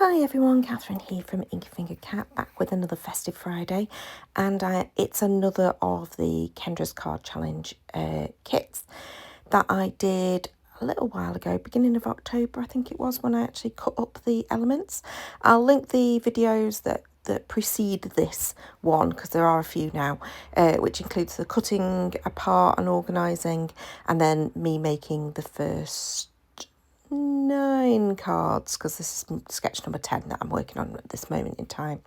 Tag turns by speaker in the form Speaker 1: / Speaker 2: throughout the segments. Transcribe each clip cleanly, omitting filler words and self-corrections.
Speaker 1: Hi everyone, Catherine here from Inky Finger Cat, back with another Festive Friday, and it's another of the Kendra's Card Challenge kits that I did a little while ago, beginning of October I think it was, when I actually cut up the elements. I'll link the videos that precede this one, because there are a few now, which includes the cutting apart and organising, and then me making the first 9 cards, because this is sketch number 10 that I'm working on at this moment in time.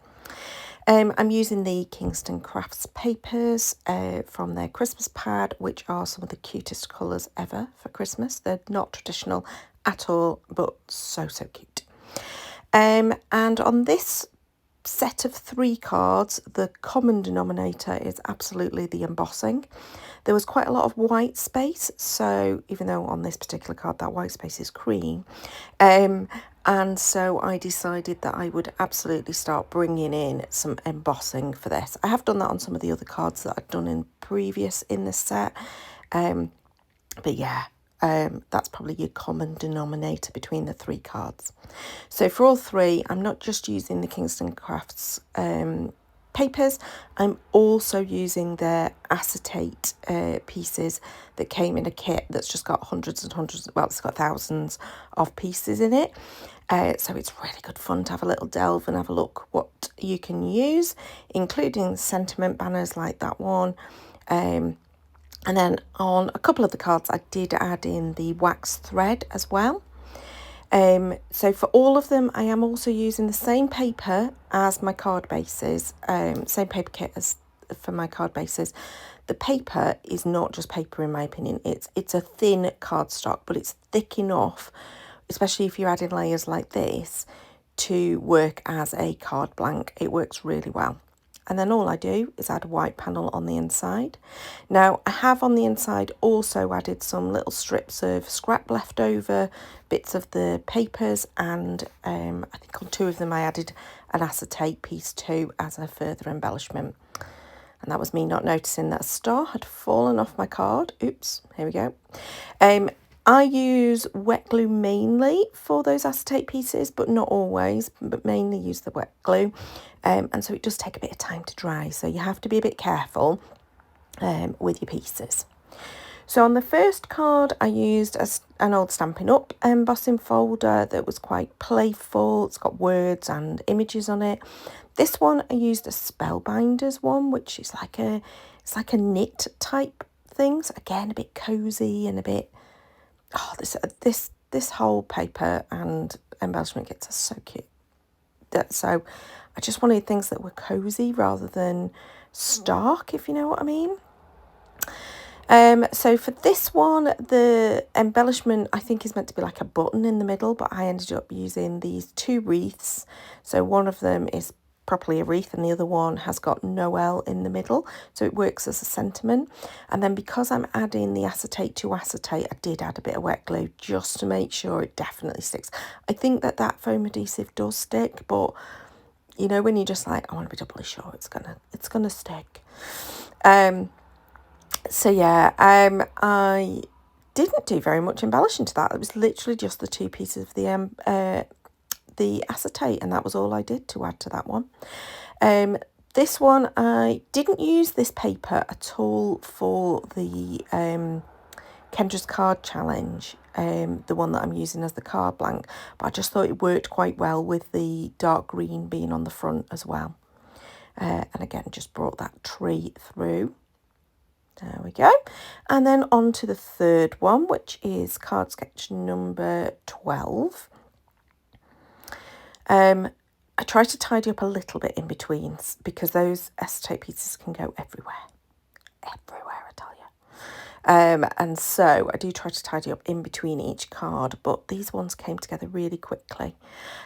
Speaker 1: I'm using the Kingston Crafts papers from their Christmas pad, which are some of the cutest colours ever for Christmas. They're not traditional at all, but so cute. And on this set of 3 cards, the common denominator is absolutely the embossing. There was quite a lot of white space, so even though on this particular card that white space is cream, and so I decided that I would absolutely start bringing in some embossing for this. I have done that on some of the other cards that I've done in this set, but yeah, that's probably your common denominator between the 3 cards. So for all 3, I'm not just using the Kingston Crafts papers, I'm also using their acetate pieces that came in a kit that's just got hundreds and hundreds, well, it's got thousands of pieces in it. So it's really good fun to have a little delve and have a look what you can use, including sentiment banners like that one. And then on a couple of the cards, I did add in the wax thread as well. So for all of them, I am also using the same paper as my card bases, same paper kit as for my card bases. The paper is not just paper, in my opinion. It's a thin cardstock, but it's thick enough, especially if you're adding layers like this, to work as a card blank. It works really well. And then all I do is add a white panel on the inside. Now, I have on the inside also added some little strips of scrap leftover bits of the papers, and I think on 2 of them I added an acetate piece too as a further embellishment. And that was me not noticing that a star had fallen off my card. Oops, here we go. I use wet glue mainly for those acetate pieces, but not always, but mainly use the wet glue. And so it does take a bit of time to dry, so you have to be a bit careful with your pieces. So on the first card, I used an old Stampin' Up embossing folder that was quite playful. It's got words and images on it. This one, I used a Spellbinders one, which is like a knit type thing. So again, a bit cozy and a bit, oh, this whole paper and embellishment kits are so cute. So I just wanted things that were cozy rather than stark, if you know what I mean. So for this one, the embellishment I think is meant to be like a button in the middle, but I ended up using these 2 wreaths. So one of them is properly a wreath and the other one has got Noel in the middle, so it works as a sentiment. And then because I'm adding the acetate to acetate, I did add a bit of wet glue just to make sure it definitely sticks. I think that foam adhesive does stick, but you know, when you're just like, I want to be doubly sure it's gonna stick. So yeah, I didn't do very much embellishing to that. It was literally just the 2 pieces of the acetate, and that was all I did to add to that one. This one, I didn't use this paper at all for the Kendra's Card Challenge, the one that I'm using as the card blank, but I just thought it worked quite well with the dark green being on the front as well. And again, just brought that tree through. There we go. And then on to the third one, which is card sketch number 12. I try to tidy up a little bit in between, because those acetate pieces can go everywhere, I tell you. And so I do try to tidy up in between each card, but these ones came together really quickly.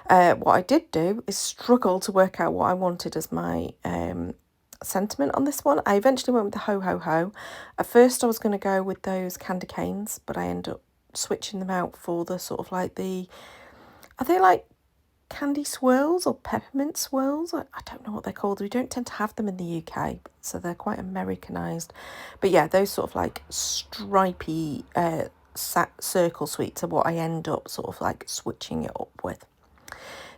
Speaker 1: What I did do is struggle to work out what I wanted as my sentiment on this one. I eventually went with the ho ho ho. At first I was going to go with those candy canes, but I ended up switching them out for the sort of like are they like candy swirls or peppermint swirls? I don't know what they're called. We don't tend to have them in the UK, so they're quite Americanized. But yeah, those sort of like stripy circle sweets are what I end up sort of like switching it up with.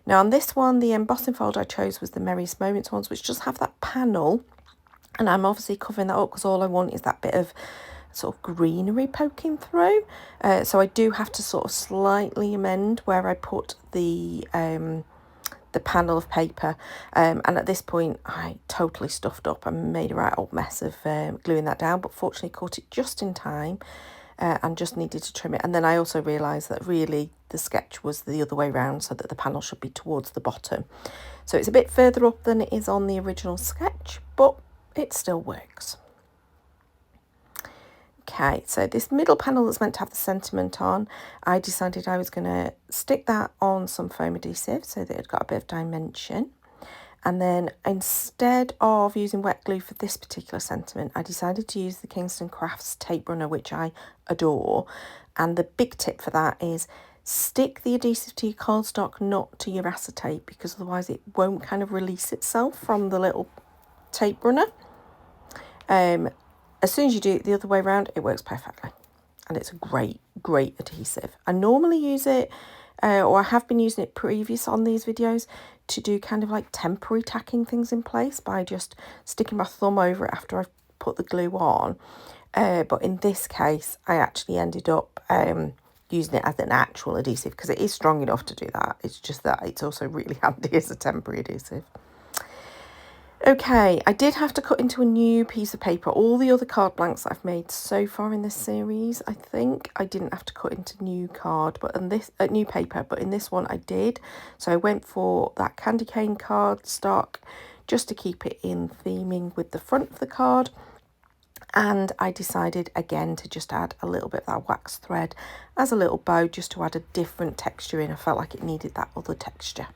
Speaker 1: Now on this one, the embossing folder I chose was the Merriest Moments ones, which just have that panel, and I'm obviously covering that up because all I want is that bit of sort of greenery poking through. So I do have to sort of slightly amend where I put the panel of paper, and at this point I totally stuffed up and made a right old mess of gluing that down, but fortunately caught it just in time, and just needed to trim it. And then I also realised that really the sketch was the other way round, so that the panel should be towards the bottom. So it's a bit further up than it is on the original sketch, but it still works. Okay, so this middle panel that's meant to have the sentiment on, I decided I was going to stick that on some foam adhesive so that it got a bit of dimension. And then instead of using wet glue for this particular sentiment, I decided to use the Kingston Crafts tape runner, which I adore. And the big tip for that is stick the adhesive to your cardstock, not to your acetate, because otherwise it won't kind of release itself from the little tape runner. As soon as you do it the other way around, it works perfectly. And it's a great, great adhesive. I normally use it, or I have been using it previous on these videos, to do kind of like temporary tacking things in place by just sticking my thumb over it after I've put the glue on. But in this case, I actually ended up using it as an actual adhesive because it is strong enough to do that. It's just that it's also really handy as a temporary adhesive. Okay, I did have to cut into a new piece of paper. All the other card blanks that I've made so far in this series, I think I didn't have to cut into new card, but in this new paper, but in this one I did. So I went for that candy cane card stock just to keep it in theming with the front of the card. And I decided again to just add a little bit of that wax thread as a little bow, just to add a different texture in. I felt like it needed that other texture.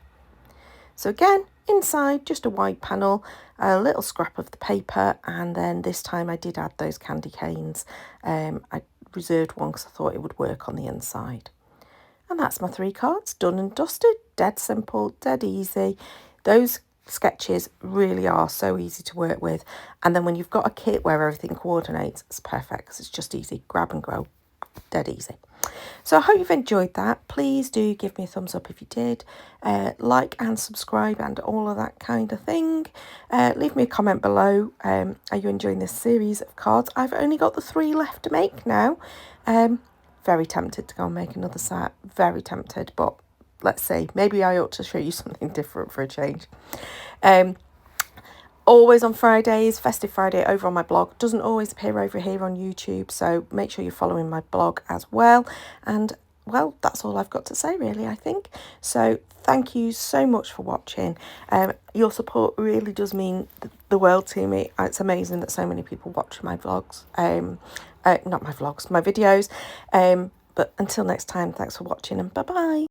Speaker 1: So again, inside just a white panel, a little scrap of the paper, and then this time I did add those candy canes. I reserved one because I thought it would work on the inside. And that's my 3 cards, done and dusted. Dead simple, dead easy. Those sketches really are so easy to work with. And then when you've got a kit where everything coordinates, it's perfect because it's just easy. Grab and go, dead easy. So I hope you've enjoyed that. Please do give me a thumbs up if you did. Like and subscribe and all of that kind of thing. Leave me a comment below. Are you enjoying this series of cards? I've only got the 3 left to make now. Very tempted to go and make another set. Very tempted, but let's see. Maybe I ought to show you something different for a change. Always on Fridays, Festive Friday over on my blog. Doesn't always appear over here on YouTube, so make sure you're following my blog as well. And, well, that's all I've got to say, really, I think. So thank you so much for watching. Your support really does mean the world to me. It's amazing that so many people watch my vlogs. Not my vlogs, my videos. But until next time, thanks for watching and bye-bye.